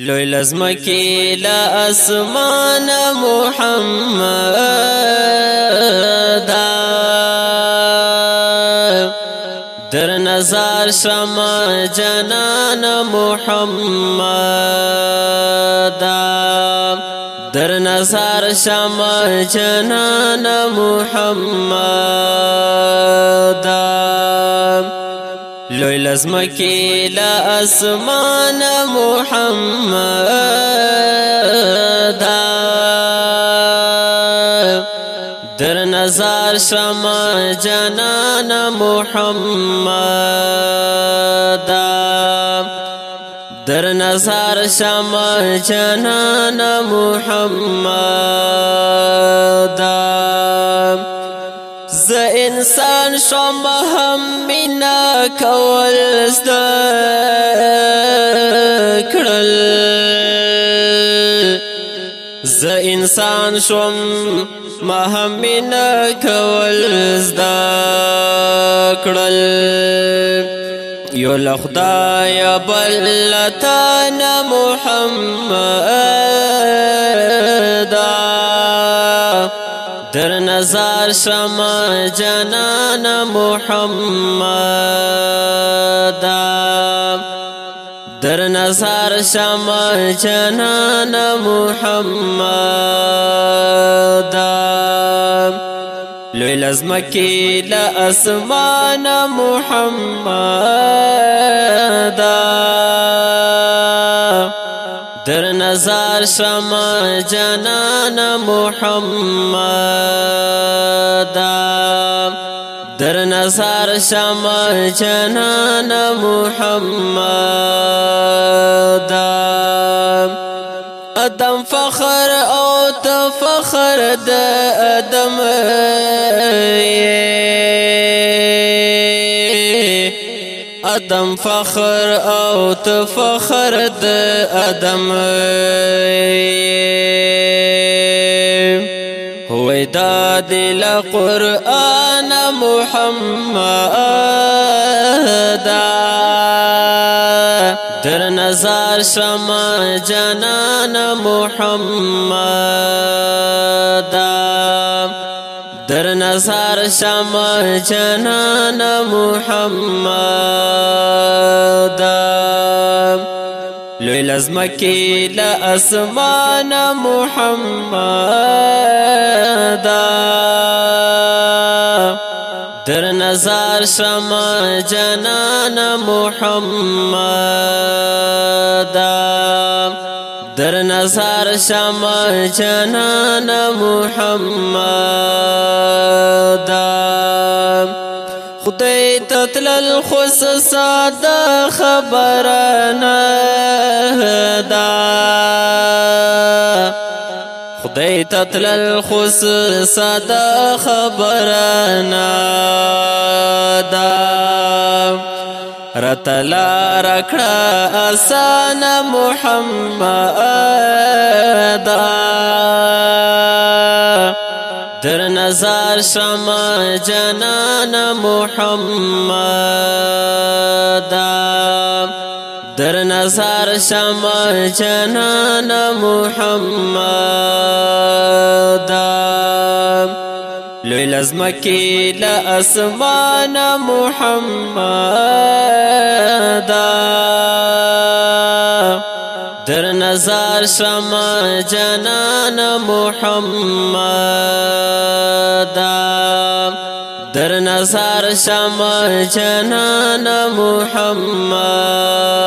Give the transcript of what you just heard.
لوی لزمکی لا اسمان محمد در نظر شما جنان محمد در نظر شما جنان محمد لوی لزمکی لا اسمان محمد در نظر شما جنان محمد در نظر شما جنان محمد ز انسان شما هم مینا کول زده کړل ز انسان شما هم مینا کول زده کړل یو له خدایه بل تا نه محمد در نظر شما جنان محمد در نظر شما جنان محمد لوی لزمکی لا اسمان محمد در نظر شما جنان محمد در نظر شما جنان محمد ادم فخر او تفخر د ادم ادم فخر او تفخر د ادم هو دا دل قرآن محمد در نظر شما جنان محمد در نظر شما جنان محمد لوی لزمکی لا اسمان محمد در نظر شما جنان محمد در نظر شما جنان محمد خدای تطلل خصوصات خبرنا خدای تطلل خصوصات خبرنا رتلا رکھڑا آسان محمد در نظر شما جنان محمد در نظر شما جنان محمد لوی لزمکی لا اسمان محمد در نظر شما جنان محمد در نظر شما جنان محمد